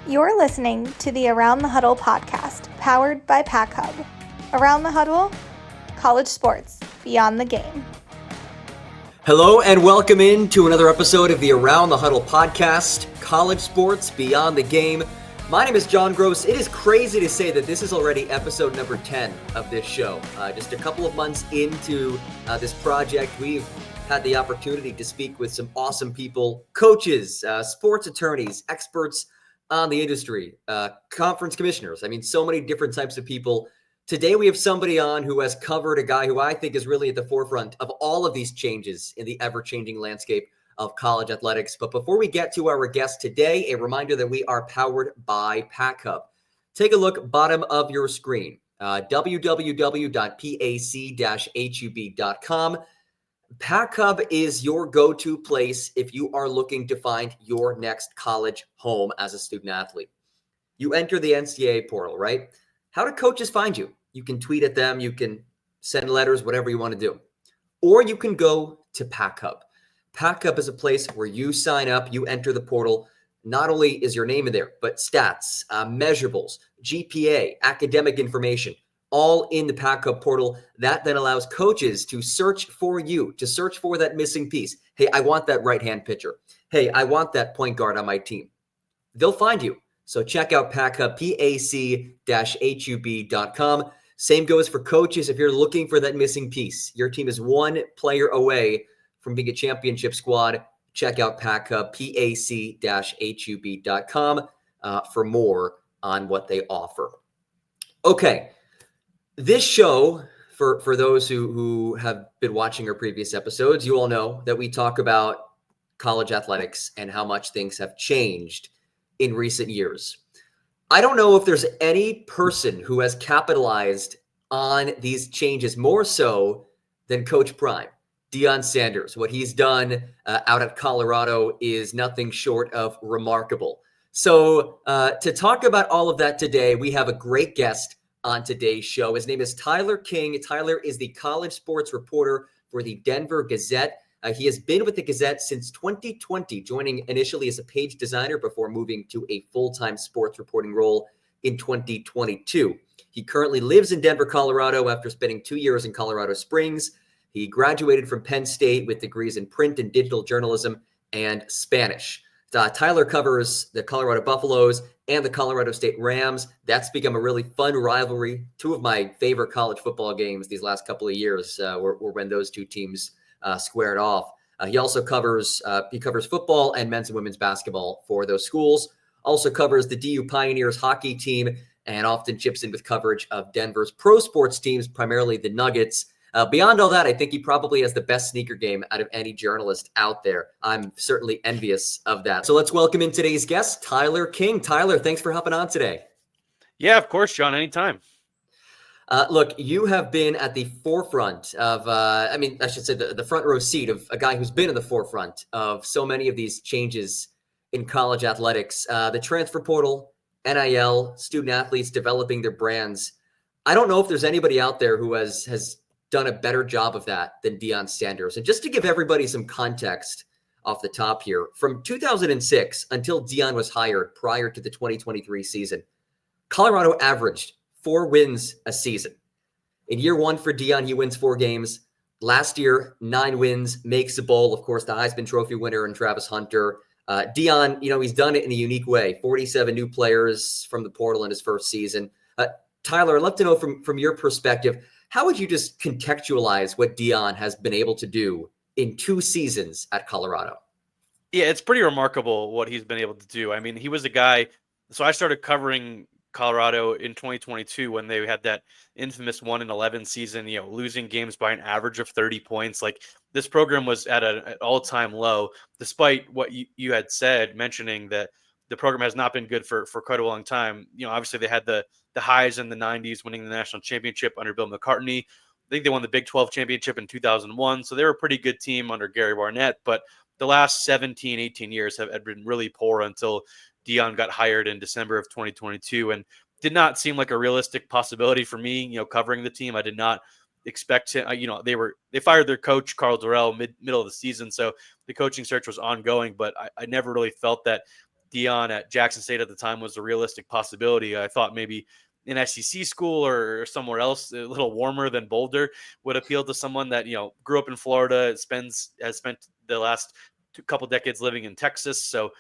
You're listening to the Around the Huddle podcast, powered by PAC-Hub. Around the Huddle, college sports beyond the game. Hello and welcome in to another episode of the Around the Huddle podcast, college sports beyond the game. My name is John Gross. It is crazy to say that this is already episode number 10 of this show. Just a couple of months into this project, we've had the opportunity to speak with some awesome people, coaches, sports attorneys, experts on the industry, conference commissioners. I mean, so many different types of people. Today, we have somebody on who has covered a guy who I think is really at the forefront of all of these changes in the ever-changing landscape of college athletics. But before we get to our guest today, a reminder that we are powered by PAC-Hub. Take a look bottom of your screen, www.pac-hub.com. PAC-Hub is your go-to place if you are looking to find your next college home as a student athlete. You enter the NCAA portal, right? How do coaches find you? You can tweet at them, you can send letters, whatever you want to do. Or you can go to PAC-Hub. PAC-Hub is a place where you sign up, you enter the portal. Not only is your name in there, but stats, measurables, GPA, academic information, all in the PAC-Hub portal. That then allows coaches to search for you, to search for that missing piece. Hey, I want that right-hand pitcher. Hey, I want that point guard on my team. They'll find you. So check out PAC-Hub, PAC-Hub.com. Same goes for coaches. If you're looking for that missing piece, your team is one player away from being a championship squad. Check out PAC-Hub, PAC-Hub.com for more on what they offer. Okay. This show, for those who have been watching our previous episodes, you all know that we talk about college athletics and how much things have changed in recent years. I don't know if there's any person who has capitalized on these changes more so than Coach Prime, Deion Sanders. What he's done out at Colorado is nothing short of remarkable. So to talk about all of that today, we have a great guest on today's show. His name is Tyler King. Tyler is the college sports reporter for the Denver Gazette. He has been with the Gazette since 2020, joining initially as a page designer before moving to a full-time sports reporting role in 2022. He currently lives in Denver, Colorado after spending 2 years in Colorado Springs. He graduated from Penn State with degrees in print and digital journalism and Spanish. Tyler covers the Colorado Buffaloes and the Colorado State Rams. That's become a really fun rivalry. Two of my favorite college football games these last couple of years were when those two teams squared off. He also covers football and men's and women's basketball for those schools. Also covers the DU Pioneers hockey team and often chips in with coverage of Denver's pro sports teams, primarily the Nuggets. Beyond all that, I think he probably has the best sneaker game out of any journalist out there. I'm certainly envious of that. So let's welcome in today's guest, Tyler King. Tyler, thanks for hopping on today. Yeah, of course, John, anytime. Look, you have been at the forefront of, the front row seat of a guy who's been in the forefront of so many of these changes in college athletics. The transfer portal, NIL, student athletes developing their brands. I don't know if there's anybody out there who has done a better job of that than Deion Sanders. And just to give everybody some context off the top here, from 2006 until Deion was hired prior to the 2023 season, Colorado averaged 4 wins a season. In year one for Deion, he wins 4 games. Last year, 9 wins, makes a bowl. Of course, the Heisman Trophy winner and Travis Hunter. Deion, he's done it in a unique way. 47 new players from the portal in his first season. Tyler, I'd love to know from your perspective, how would you just contextualize what Deion has been able to do in 2 seasons at Colorado? Yeah, it's pretty remarkable what he's been able to do. I mean, he was a guy. So I started covering Colorado in 2022 when they had that infamous 1-11 season, losing games by an average of 30 points. Like, this program was at an all-time low, despite what you had said, mentioning that the program has not been good for quite a long time. Obviously they had the highs in the 90s, winning the national championship under Bill McCartney. I think they won the Big 12 championship in 2001. So they were a pretty good team under Gary Barnett, but the last 17, 18 years have been really poor until Deion got hired in December of 2022 and did not seem like a realistic possibility for me, covering the team. I did not expect him. They fired their coach, Carl Durrell, middle of the season. So the coaching search was ongoing, but I never really felt that Deion at Jackson State at the time was a realistic possibility. I thought maybe an SEC school or somewhere else a little warmer than Boulder would appeal to someone that, grew up in Florida, has spent the last couple decades living in Texas. So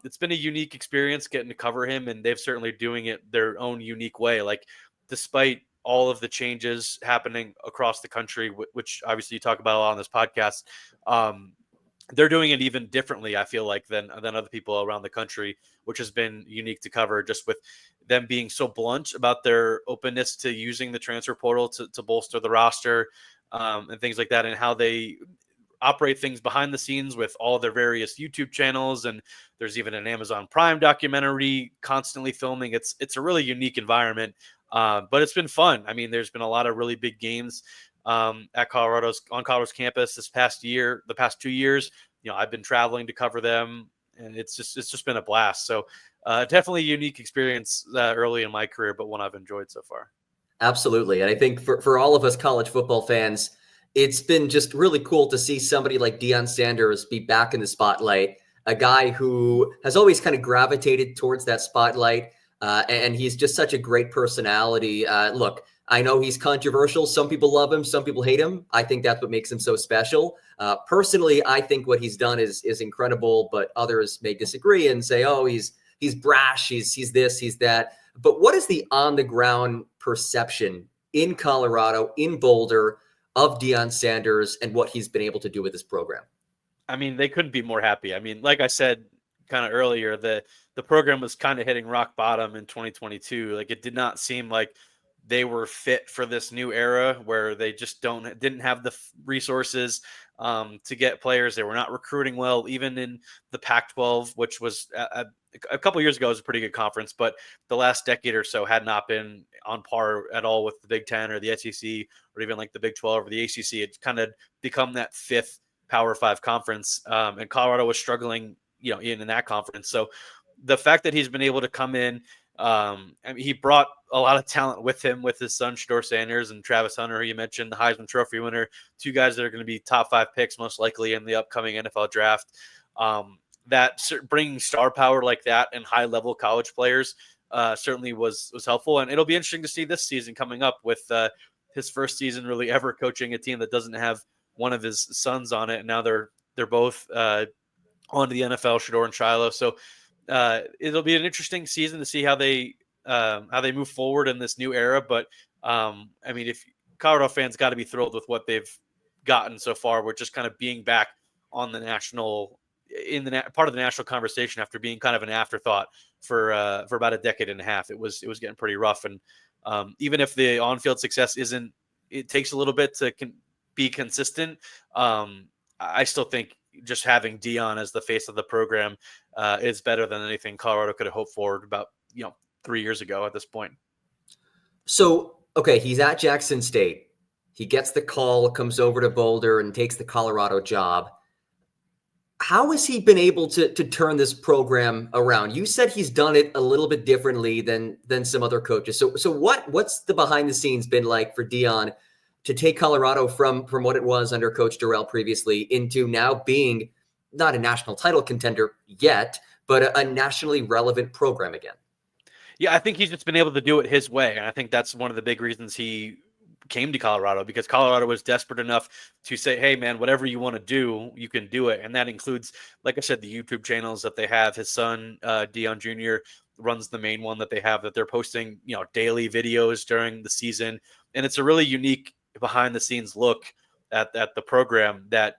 it's been a unique experience getting to cover him, and they've certainly doing it their own unique way. Like, despite all of the changes happening across the country, which obviously you talk about a lot on this podcast, they're doing it even differently, I feel like, than other people around the country, which has been unique to cover, just with them being so blunt about their openness to using the transfer portal to bolster the roster, and things like that, and how they operate things behind the scenes with all their various YouTube channels. And there's even an Amazon Prime documentary constantly filming. It's a really unique environment, but it's been fun. I mean, there's been a lot of really big games at Colorado's campus the past 2 years. I've been traveling to cover them, and it's just been a blast. So definitely a unique experience early in my career, but one I've enjoyed so far. Absolutely. And I think for all of us college football fans, it's been just really cool to see somebody like Deion Sanders be back in the spotlight, a guy who has always kind of gravitated towards that spotlight. And he's just such a great personality. Look, I know he's controversial. Some people love him. Some people hate him. I think that's what makes him so special. Personally, I think what he's done is incredible, but others may disagree and say, oh, he's brash. He's this, he's that. But what is the on the ground perception in Colorado, in Boulder, of Deion Sanders and what he's been able to do with this program? I mean, they couldn't be more happy. I mean, like I said kind of earlier, the program was kind of hitting rock bottom in 2022. Like, it did not seem like they were fit for this new era where they just didn't have the resources to get players. They were not recruiting well, even in the Pac-12, which was a couple of years ago was a pretty good conference, but the last decade or so had not been on par at all with the Big Ten or the SEC or even like the Big 12 or the ACC. It's kind of become that fifth Power 5 conference, and Colorado was struggling, in that conference. So the fact that he's been able to come in, I mean, he brought a lot of talent with him, with his son Shedeur Sanders and Travis Hunter, who you mentioned, the Heisman Trophy winner, two guys that are going to be top 5 picks most likely in the upcoming NFL draft. That bringing star power like that and high level college players certainly was helpful. And it'll be interesting to see this season coming up with his first season really ever coaching a team that doesn't have one of his sons on it. And now they're both on to the NFL, Shedeur and Shiloh. So it'll be an interesting season to see how they move forward in this new era. But I mean, if Colorado fans got to be thrilled with what they've gotten so far, we're just kind of being back on the national, part of the national conversation after being kind of an afterthought for about a decade and a half. It was getting pretty rough. And even if the on-field success it takes a little bit to be consistent. I still think just having Deion as the face of the program is better than anything Colorado could have hoped for about 3 years ago at this point. So, okay, he's at Jackson State. He gets the call, comes over to Boulder, and takes the Colorado job. How has he been able to turn this program around? You said he's done it a little bit differently than some other coaches. So what's the behind the scenes been like for Deion to take Colorado from what it was under Coach Durrell previously into now being not a national title contender yet, but a nationally relevant program again? Yeah, I think he's just been able to do it his way. And I think that's one of the big reasons he came to Colorado, because Colorado was desperate enough to say, hey man, whatever you want to do, you can do it. And that includes, like I said, the YouTube channels that they have. His son, Deion Jr. runs the main one that they have, that they're posting, daily videos during the season. And it's a really unique behind the scenes look at the program that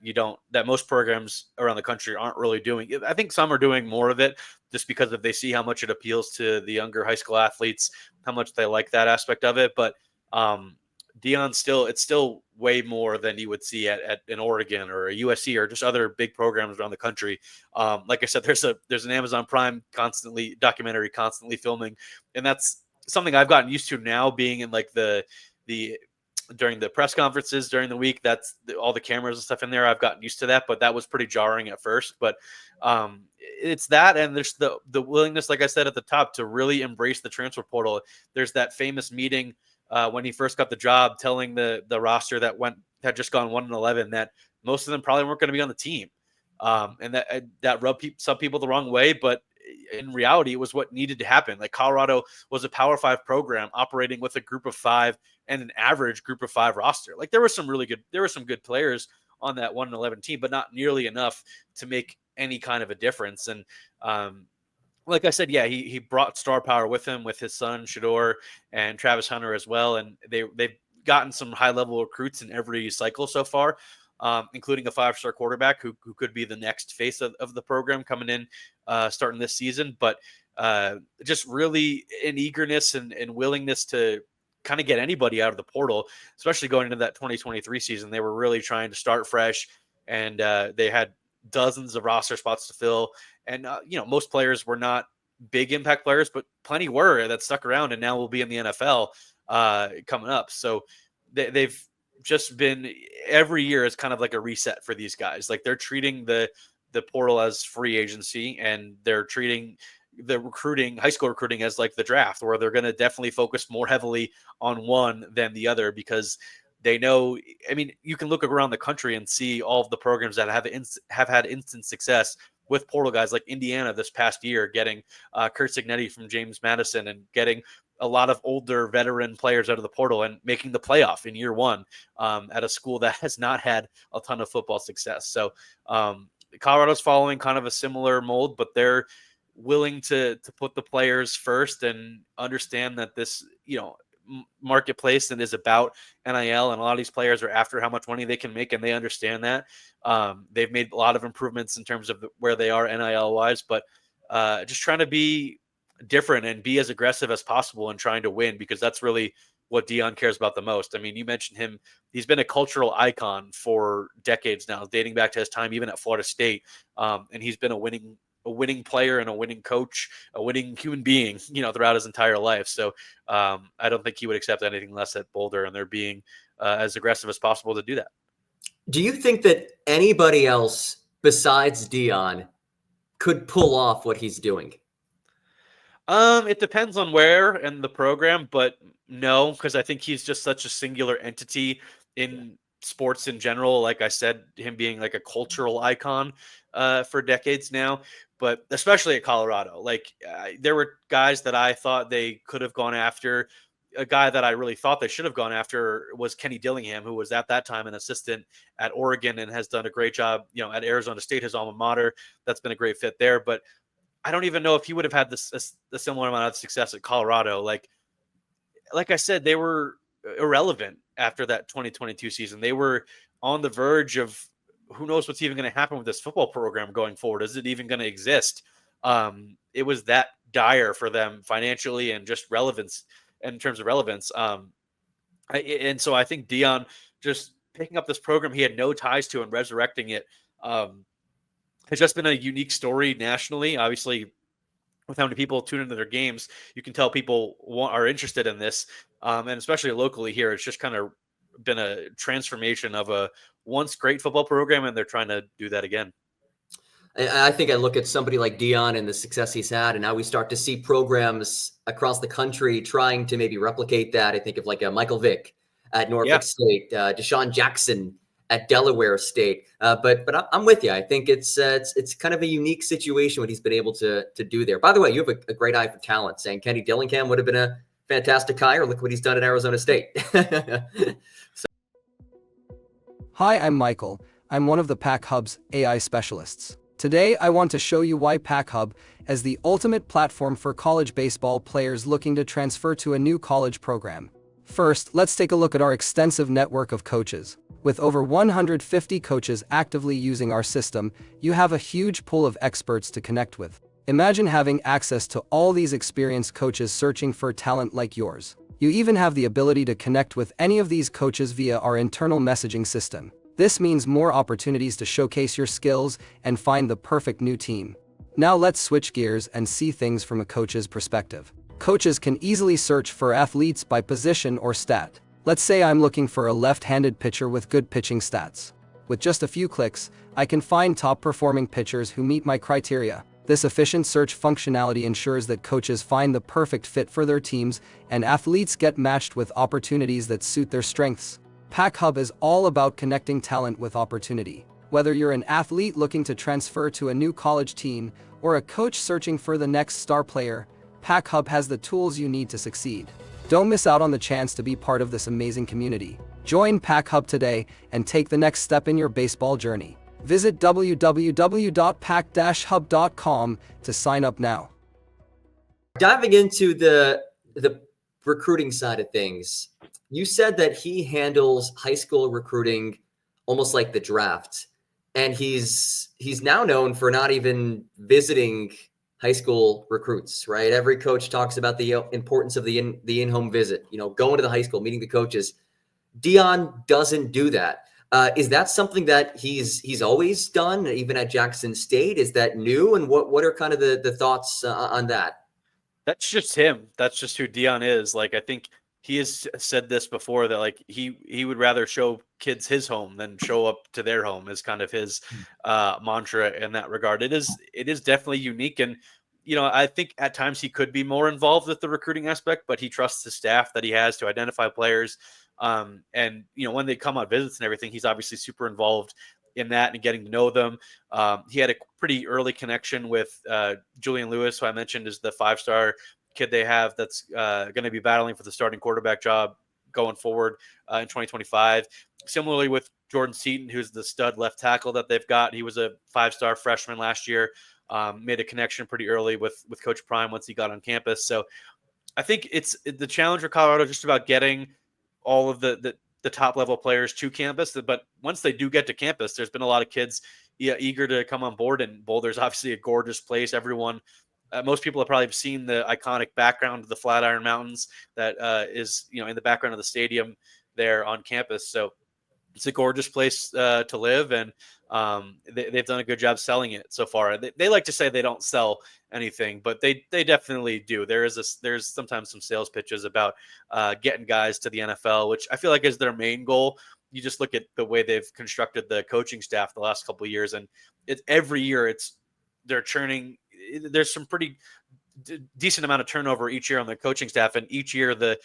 most programs around the country aren't really doing. I think some are doing more of it just because if they see how much it appeals to the younger high school athletes, how much they like that aspect of it. But Deion it's still way more than you would see at an Oregon or a USC or just other big programs around the country. Like I said, there's an Amazon Prime documentary constantly filming, and that's something I've gotten used to now, being in like the during the press conferences during the week. That's all the cameras and stuff in there. I've gotten used to that, but that was pretty jarring at first. But it's that, and there's the willingness, like I said at the top, to really embrace the transfer portal. There's that famous meeting when he first got the job, telling the roster that had just gone 1-11 that most of them probably weren't going to be on the team, and that rubbed some people the wrong way. But in reality, it was what needed to happen. Like Colorado was a Power 5 program operating with a group of 5 and an average group of 5 roster. Like there were some good players on that 1-11 team, but not nearly enough to make any kind of a difference. And like I said, yeah, he brought star power with him, with his son Shador and Travis Hunter as well. And they've gotten some high level recruits in every cycle so far, including a 5-star quarterback who could be the next face of the program coming in, starting this season. But just really an eagerness and willingness to kind of get anybody out of the portal, especially going into that 2023 season. They were really trying to start fresh, and they had dozens of roster spots to fill. And, most players were not big impact players, but plenty were that stuck around and now will be in the NFL coming up. So they've just been, every year is kind of like a reset for these guys. Like they're treating the portal as free agency, and they're treating the high school recruiting as like the draft, where they're going to definitely focus more heavily on one than the other, because they know, I mean, you can look around the country and see all of the programs that have had instant success with portal guys, like Indiana this past year, getting Kurt Cignetti from James Madison and getting a lot of older veteran players out of the portal and making the playoff in year one at a school that has not had a ton of football success. So Colorado's following kind of a similar mold, but they're willing to put the players first and understand that this, marketplace that is about NIL, and a lot of these players are after how much money they can make, and they understand that. They've made a lot of improvements in terms of where they are NIL wise, but just trying to be different and be as aggressive as possible and trying to win, because that's really what Deion cares about the most. I mean, you mentioned him. He's been a cultural icon for decades now, dating back to his time even at Florida State. And he's been a winning player and a winning coach, a winning human being, throughout his entire life. So I don't think he would accept anything less at Boulder, and they're being as aggressive as possible to do that. Do you think that anybody else besides Deion could pull off what he's doing? It depends on where in the program, but no, because I think he's just such a singular entity in sports in general. Like I said, him being like a cultural icon for decades now, but especially at Colorado. Like there were guys that I thought they could have gone after. A guy that I really thought they should have gone after was Kenny Dillingham, who was at that time an assistant at Oregon and has done a great job, at Arizona State, his alma mater. That's been a great fit there. But I don't even know if he would have had a similar amount of success at Colorado. Like I said, they were irrelevant after that 2022 season. They were on the verge of who knows what's even going to happen with this football program going forward. Is it even going to exist? It was that dire for them financially and just relevance in terms of relevance. And so I think Deion just picking up this program he had no ties to and resurrecting it has just been a unique story nationally. Obviously, with how many people tune into their games, you can tell people are interested in this. And especially locally here, it's just kind of been a transformation of a once great football program, and they're trying to do that again. I think I look at somebody like Deion and the success he's had, and now we start to see programs across the country trying to maybe replicate that. I think of like a Michael Vick at Norfolk State, Deshaun Jackson at Delaware State. But I'm with you. I think it's kind of a unique situation what he's been able to do there. By the way, you have a great eye for talent. Saying Kenny Dillingham would have been a fantastic hire. Look what he's done at Arizona State. Hi, I'm Michael. I'm one of the PAC-Hub's AI specialists. Today, I want to show you why PAC-Hub is the ultimate platform for college baseball players looking to transfer to a new college program. First, let's take a look at our extensive network of coaches. With over 150 coaches actively using our system, you have a huge pool of experts to connect with. Imagine having access to all these experienced coaches searching for talent like yours. You even have the ability to connect with any of these coaches via our internal messaging system. This means more opportunities to showcase your skills and find the perfect new team. Now let's switch gears and see things from a coach's perspective. Coaches can easily search for athletes by position or stat. Let's say I'm looking for a left-handed pitcher with good pitching stats. With just a few clicks, I can find top-performing pitchers who meet my criteria. This efficient search functionality ensures that coaches find the perfect fit for their teams and athletes get matched with opportunities that suit their strengths. PAC-Hub is all about connecting talent with opportunity. Whether you're an athlete looking to transfer to a new college team or a coach searching for the next star player, PAC-Hub has the tools you need to succeed. Don't miss out on the chance to be part of this amazing community. Join PAC-Hub today and take the next step in your baseball journey. Visit www.pac-hub.com to sign up now. Diving into the recruiting side of things, you said that he handles high school recruiting almost like the draft, and he's now known for not even visiting high school recruits, right? Every coach talks about the importance of the in-home visit, going to the high school, meeting the coaches. Deion doesn't do that. Is that something that he's always done, even at Jackson State? Is that new? And what are kind of the thoughts on that? That's just him. That's just who Deion is. Like, I think he has said this before, that like he would rather show kids his home than show up to their home, is kind of his mantra in that regard. It is definitely unique. And, I think at times he could be more involved with the recruiting aspect, but he trusts the staff that he has to identify players. And, when they come on visits and everything, he's obviously super involved in that and getting to know them. He had a pretty early connection with Julian Lewis, who I mentioned is the 5-star kid they have that's going to be battling for the starting quarterback job going forward in 2025. Similarly with Jordan Seaton, who's the stud left tackle that they've got. He was a 5-star freshman last year, made a connection pretty early with Coach Prime once he got on campus. So I think it's the challenge for Colorado just about getting all of the top level players to campus. But once they do get to campus, there's been a lot of kids eager to come on board. And Boulder's obviously a gorgeous place. Everyone, most people have probably seen the iconic background of the Flatiron Mountains that is, in the background of the stadium there on campus. So it's a gorgeous place to live, and they've done a good job selling it so far. They like to say they don't sell anything, but they definitely do. There's sometimes some sales pitches about getting guys to the NFL, which I feel like is their main goal. You just look at the way they've constructed the coaching staff the last couple of years, and every year they're churning. There's some pretty decent amount of turnover each year on the coaching staff, and each year the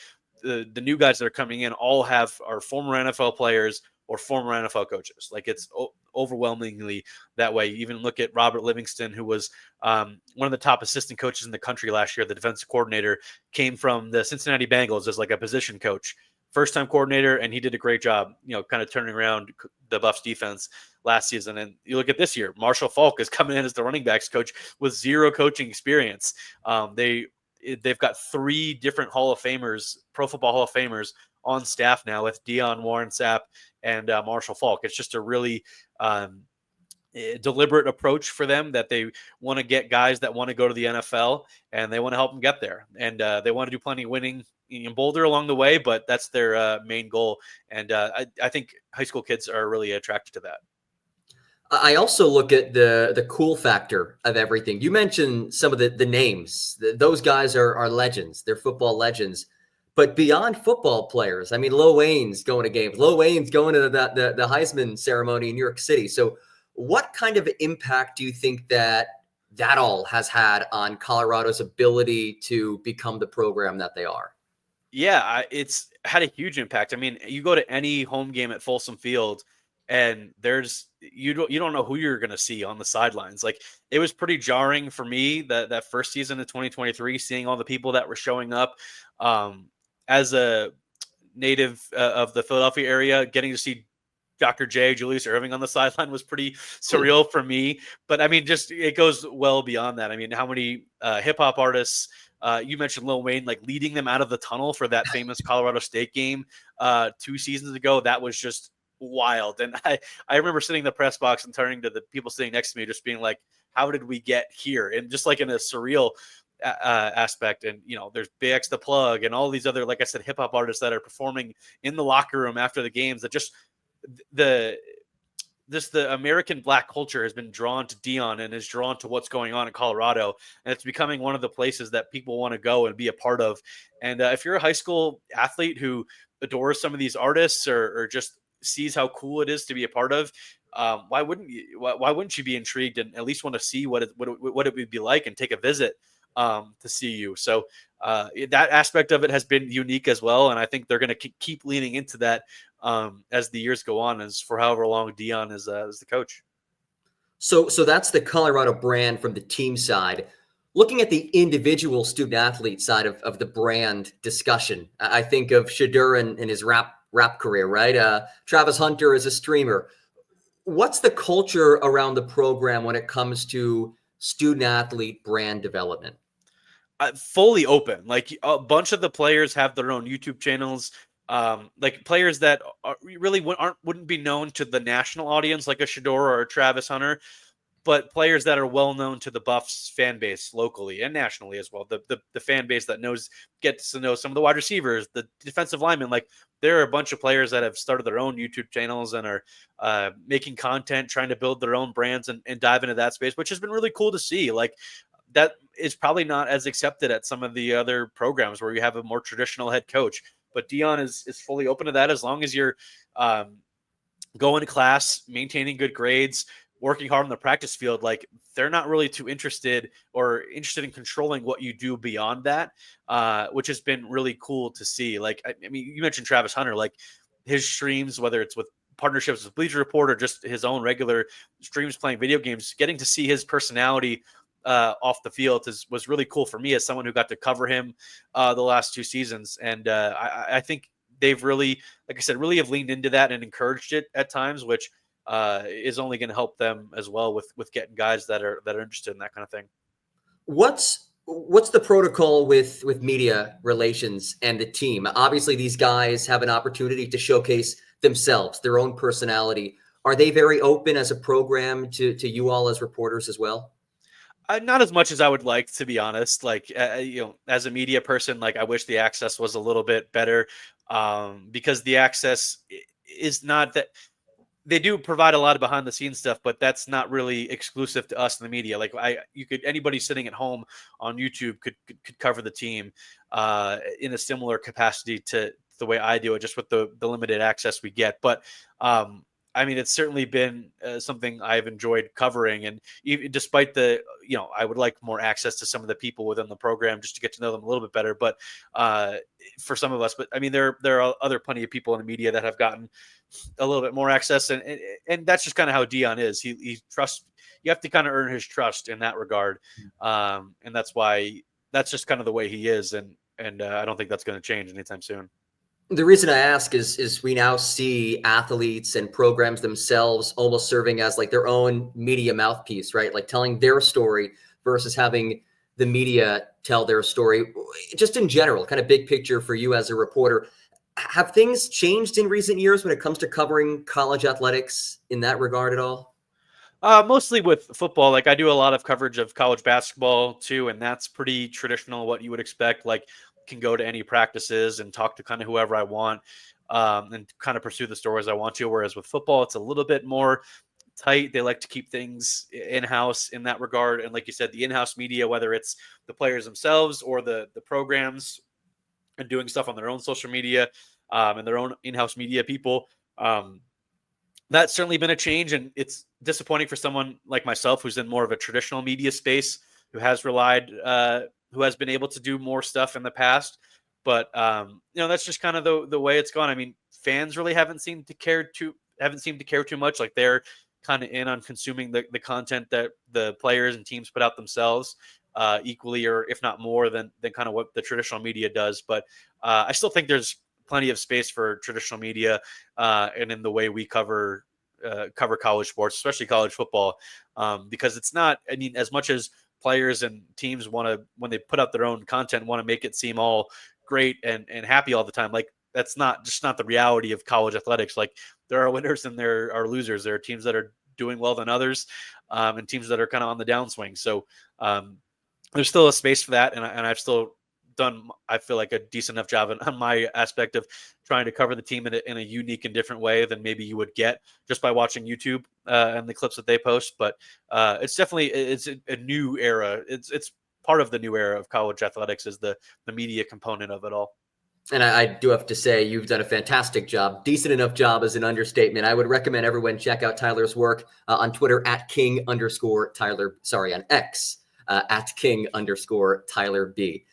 new guys that are coming in all are former NFL players or former NFL coaches. Like, it's overwhelmingly that way. You even look at Robert Livingston, who was one of the top assistant coaches in the country last year. The defensive coordinator came from the Cincinnati Bengals as like a position coach, first-time coordinator, and he did a great job, kind of turning around the Buffs defense last season. And you look at this year, Marshall Faulk is coming in as the running backs coach with zero coaching experience. They've got 3 different Hall of Famers, Pro Football Hall of Famers on staff now with Deion, Warren Sapp, and Marshall Faulk. It's just a really deliberate approach for them, that they want to get guys that want to go to the NFL, and they want to help them get there. And they want to do plenty of winning in Boulder along the way, but that's their main goal. And I think high school kids are really attracted to that. I also look at the cool factor of everything. You mentioned some of the names. Those guys are legends. They're football legends. But beyond football players, I mean, Lil Wayne's going to games. Lil Wayne's going to the Heisman ceremony in New York City. So what kind of impact do you think that all has had on Colorado's ability to become the program that they are? Yeah, it's had a huge impact. I mean, you go to any home game at Folsom Field, and you don't know who you're going to see on the sidelines. Like, it was pretty jarring for me that first season of 2023, seeing all the people that were showing up. As a native of the Philadelphia area, getting to see Dr. J, Julius Erving on the sideline was pretty surreal for me. But I mean, just it goes well beyond that. I mean, how many hip hop artists? You mentioned Lil Wayne, like leading them out of the tunnel for that famous Colorado State game 2 seasons ago. That was just wild. And I remember sitting in the press box and turning to the people sitting next to me, just being like, how did we get here? And just like in a surreal aspect. And there's Big X the Plug and all these other, like I said, hip hop artists that are performing in the locker room after the games. That just the American Black culture has been drawn to Deion and is drawn to what's going on in Colorado, and it's becoming one of the places that people want to go and be a part of. And if you're a high school athlete who adores some of these artists or just sees how cool it is to be a part of, why wouldn't you be intrigued and at least want to see what it would be like and take a visit to see you? So that aspect of it has been unique as well, and I think they're going to keep leaning into that as the years go on, as for however long Deion is the coach. So that's the Colorado brand from the team side. Looking at the individual student athlete side of the brand discussion, I think of Shadur and his rap career, right? Travis Hunter is a streamer. What's the culture around the program when it comes to student athlete brand development? Fully open. Like a bunch of the players have their own YouTube channels. Like players that really wouldn't be known to the national audience, like a Shador or a Travis Hunter, but players that are well known to the Buffs fan base locally and nationally as well. The fan base that gets to know some of the wide receivers, the defensive linemen. Like there are a bunch of players that have started their own YouTube channels and are making content, trying to build their own brands and dive into that space, which has been really cool to see. Like that is probably not as accepted at some of the other programs where you have a more traditional head coach. But Deion is fully open to that as long as you're going to class, maintaining good grades, working hard on the practice field. Like they're not really too interested in controlling what you do beyond that, which has been really cool to see. Like, I mean, you mentioned Travis Hunter, like his streams, whether it's with partnerships with Bleacher Report or just his own regular streams playing video games, getting to see his personality off the field was really cool for me as someone who got to cover him the last 2 seasons. And I think they've really, like I said, really have leaned into that and encouraged it at times, which is only going to help them as well with getting guys that are interested in that kind of thing. What's the protocol with media relations and the team? Obviously, these guys have an opportunity to showcase themselves, their own personality. Are they very open as a program to you all as reporters as well? Not as much as I would like, to be honest. Like, as a media person, like I wish the access was a little bit better, because the access is not that. They do provide a lot of behind the scenes stuff, but that's not really exclusive to us in the media. Like anybody sitting at home on YouTube could cover the team in a similar capacity to the way I do it, just with the limited access we get. But I mean, it's certainly been something I've enjoyed covering, and even despite I would like more access to some of the people within the program just to get to know them a little bit better. But for some of us, but I mean, there are other plenty of people in the media that have gotten a little bit more access, and that's just kind of how Deion is. He trusts. You have to kind of earn his trust in that regard, and that's just kind of the way he is, and I don't think that's going to change anytime soon. The reason I ask is we now see athletes and programs themselves almost serving as like their own media mouthpiece, right? Like telling their story versus having the media tell their story. Just in general, kind of big picture for you as a reporter, have things changed in recent years when it comes to covering college athletics in that regard at all? Mostly with football. Like I do a lot of coverage of college basketball too, and that's pretty traditional, what you would expect. Like can go to any practices and talk to kind of whoever I want, and kind of pursue the stories I want to. Whereas with football, it's a little bit more tight. They like to keep things in-house in that regard. And like you said, the in-house media, whether it's the players themselves or the programs and doing stuff on their own social media, and their own in-house media people, that's certainly been a change. And it's disappointing for someone like myself, who's in more of a traditional media space, who has who has been able to do more stuff in the past. But that's just kind of the way it's gone. I mean, fans really haven't seemed to care too much. Like they're kind of in on consuming the content that the players and teams put out themselves, equally, or if not more than kind of what the traditional media does. But I still think there's plenty of space for traditional media, and in the way we cover college sports, especially college football, because it's not, I mean, as much as players and teams want to, when they put out their own content, want to make it seem all great and happy all the time. Like that's not the reality of college athletics. Like there are winners and there are losers. There are teams that are doing well than others, and teams that are kind of on the downswing. So there's still a space for that. And I've still done, I feel like, a decent enough job on my aspect of trying to cover the team in a unique and different way than maybe you would get just by watching YouTube and the clips that they post. But it's definitely, it's a new era. It's part of the new era of college athletics, is the media component of it all. And I do have to say, you've done a fantastic job. Decent enough job is an understatement. I would recommend everyone check out Tyler's work on Twitter at @King_Tyler. Sorry, on X at @King_Tyler B.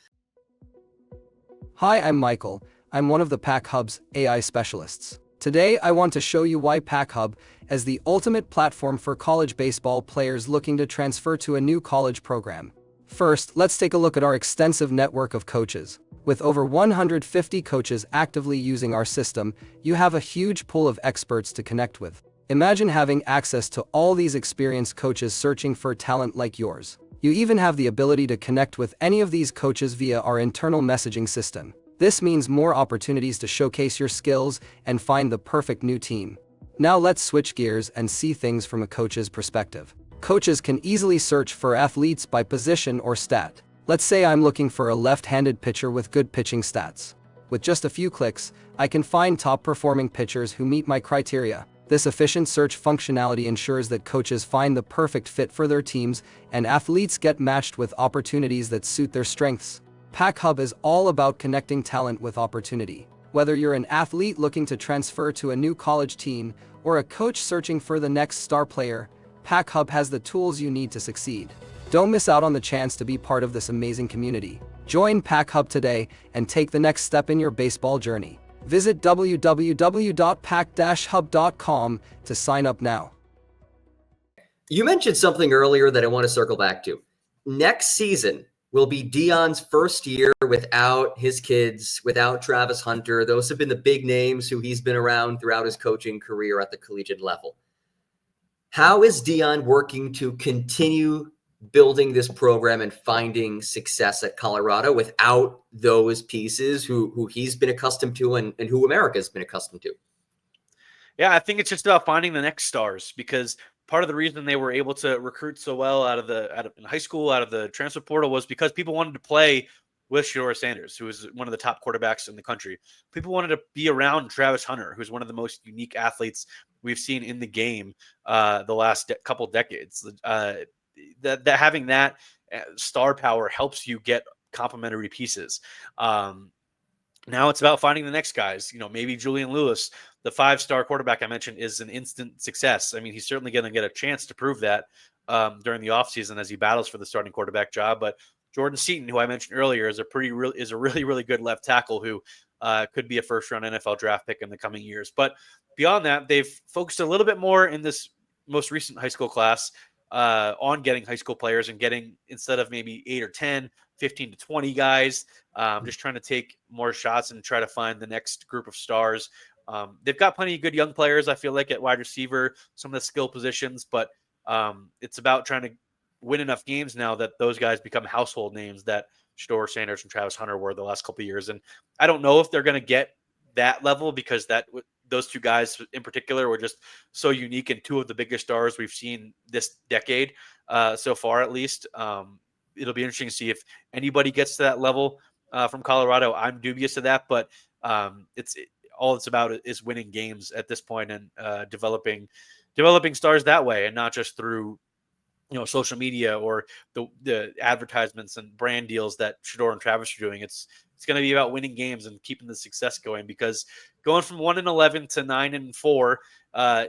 Hi, I'm Michael. I'm one of the PAC-Hub's AI specialists. Today, I want to show you why PAC-Hub is the ultimate platform for college baseball players looking to transfer to a new college program. First, let's take a look at our extensive network of coaches. With over 150 coaches actively using our system, you have a huge pool of experts to connect with. Imagine having access to all these experienced coaches searching for talent like yours. You even have the ability to connect with any of these coaches via our internal messaging system. This means more opportunities to showcase your skills and find the perfect new team. Now let's switch gears and see things from a coach's perspective. Coaches can easily search for athletes by position or stat. Let's say I'm looking for a left-handed pitcher with good pitching stats. With just a few clicks, I can find top-performing pitchers who meet my criteria. This efficient search functionality ensures that coaches find the perfect fit for their teams and athletes get matched with opportunities that suit their strengths. PAC-Hub is all about connecting talent with opportunity. Whether you're an athlete looking to transfer to a new college team or a coach searching for the next star player, PAC-Hub has the tools you need to succeed. Don't miss out on the chance to be part of this amazing community. Join PAC-Hub today and take the next step in your baseball journey. Visit www.pac-hub.com to sign up now. You mentioned something earlier that I want to circle back to. Next season will be Deion's first year without his kids, without Travis Hunter. Those have been the big names who he's been around throughout his coaching career at the collegiate level. How is Deion working to continue building this program and finding success at Colorado without those pieces who he's been accustomed to and who America's been accustomed to? Yeah, I think it's just about finding the next stars, because part of the reason they were able to recruit so well out of in high school, out of the transfer portal, was because people wanted to play with Deion Sanders, who is one of the top quarterbacks in the country. People wanted to be around Travis Hunter, who's one of the most unique athletes we've seen in the game the last couple decades. That having that star power helps you get complementary pieces. Now it's about finding the next guys. Maybe Julian Lewis, the 5-star quarterback I mentioned, is an instant success. I mean, he's certainly going to get a chance to prove that during the offseason as he battles for the starting quarterback job. But Jordan Seaton, who I mentioned earlier, is a really good left tackle who could be a first-round NFL draft pick in the coming years. But beyond that, they've focused a little bit more in this most recent high school class on getting high school players and getting, instead of maybe 8 or 10, 15 to 20 guys, just trying to take more shots and try to find the next group of stars. They've got plenty of good young players, I feel like, at wide receiver, some of the skill positions, but it's about trying to win enough games now that those guys become household names that Deion Sanders and Travis Hunter were the last couple of years. And I don't know if they're going to get that level, because those two guys in particular were just so unique and two of the biggest stars we've seen this decade so far, at least. It'll be interesting to see if anybody gets to that level from Colorado. I'm dubious of that, but all it's about is winning games at this point and developing stars that way, and not just through social media or the advertisements and brand deals that Shedeur and Travis are doing. It's going to be about winning games and keeping the success going, because going from 1-11 to 9-4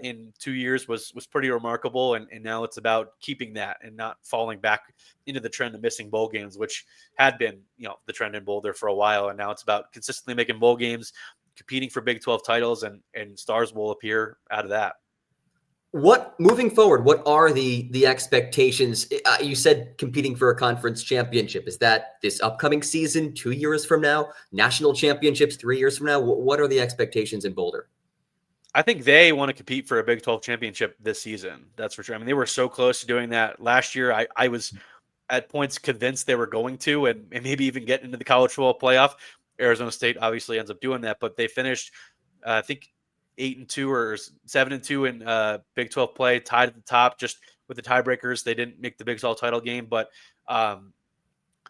in 2 years was pretty remarkable. And now it's about keeping that and not falling back into the trend of missing bowl games, which had been, the trend in Boulder for a while. And now it's about consistently making bowl games, competing for Big 12 titles, and stars will appear out of that. Moving forward, what are the expectations? You said competing for a conference championship. Is that this upcoming season, 2 years from now? National championships 3 years from now? What are the expectations in Boulder? I think they want to compete for a Big 12 championship this season. That's for sure. I mean, they were so close to doing that last year. I was at points convinced they were going to, and maybe even get into the college football playoff. Arizona State obviously ends up doing that, but they finished, I think, 8-2 or 7-2 in Big 12 play, tied at the top, just with the tiebreakers. They didn't make the Big 12 title game, but I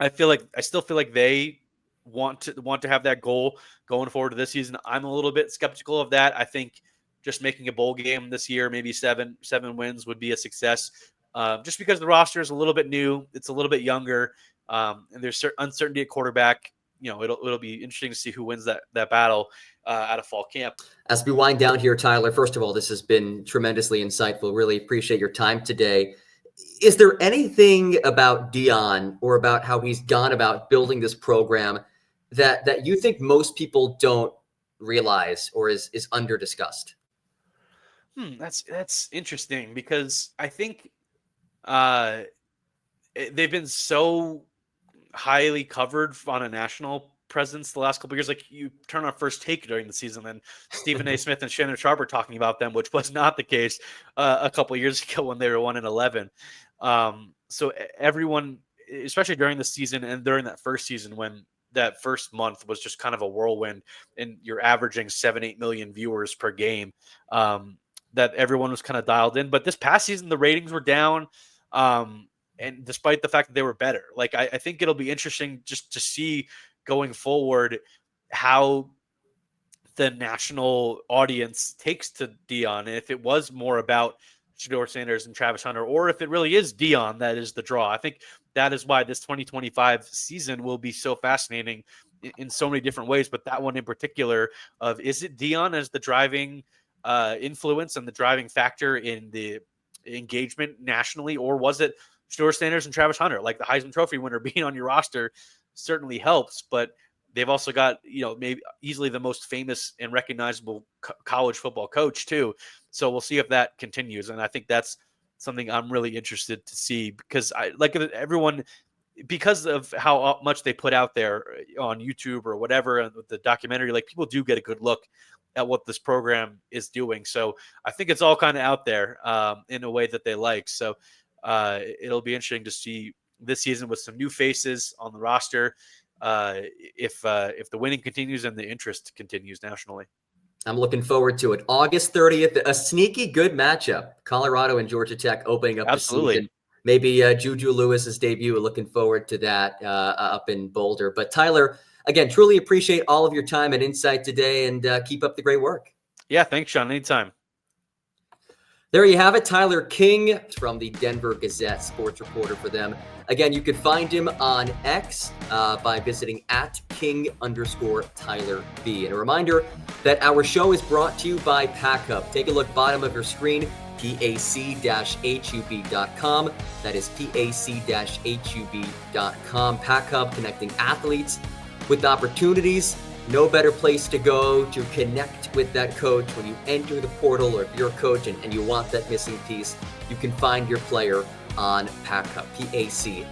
still feel like they want to have that goal going forward to this season. I'm a little bit skeptical of that. I think just making a bowl game this year, maybe seven wins, would be a success. Just because the roster is a little bit new, it's a little bit younger, and there's uncertainty at quarterback. It'll be interesting to see who wins that battle out of fall camp. As we wind down here, Tyler, first of all, this has been tremendously insightful. Really appreciate your time today. Is there anything about Deion or about how he's gone about building this program that you think most people don't realize or is under discussed? That's interesting because I think they've been so highly covered on a national presence the last couple of years. Like you turn on First Take during the season, and Stephen A. Smith and Shannon Sharp are talking about them, which was not the case a couple of years ago when they were 1-11. So everyone, especially during the season and during that first season when that first month was just kind of a whirlwind and you're averaging 7-8 million viewers per game, that everyone was kind of dialed in. But this past season, the ratings were down. And despite the fact that they were better, like I think it'll be interesting just to see going forward how the national audience takes to Deion, and if it was more about Shedeur Sanders and Travis Hunter, or if it really is Deion that is the draw. I think that is why this 2025 season will be so fascinating in so many different ways. But that one in particular, of is it Deion as the driving influence and the driving factor in the engagement nationally, or was it Shedeur Sanders and Travis Hunter? Like the Heisman Trophy winner being on your roster certainly helps, but they've also got, maybe easily the most famous and recognizable college football coach too. So we'll see if that continues. And I think that's something I'm really interested to see, because everyone, because of how much they put out there on YouTube or whatever, and with the documentary, like people do get a good look at what this program is doing. So I think it's all kind of out there in a way that they like. So it'll be interesting to see this season with some new faces on the roster, if the winning continues and the interest continues nationally. I'm looking forward to it. August 30th, a sneaky good matchup. Colorado and Georgia Tech opening up Absolutely. the season. Maybe Juju Lewis's debut. Looking forward to that up in Boulder. But Tyler, again, truly appreciate all of your time and insight today, and keep up the great work. Yeah, thanks, Sean. Anytime. There you have it, Tyler King from the Denver Gazette, sports reporter for them. Again, you can find him on X by visiting @King_Tyler B. And a reminder that our show is brought to you by PAC-Hub. Take a look bottom of your screen, PAC-Hub.com. That is PAC-Hub.com. PAC-Hub, connecting athletes with opportunities. No better place to go to connect with that coach when you enter the portal, or if you're a coach and you want that missing piece, you can find your player on PAC-Hub,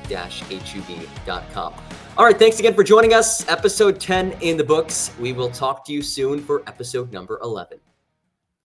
PAC-Hub.com. All right, thanks again for joining us. Episode 10 in the books. We will talk to you soon for episode number 11.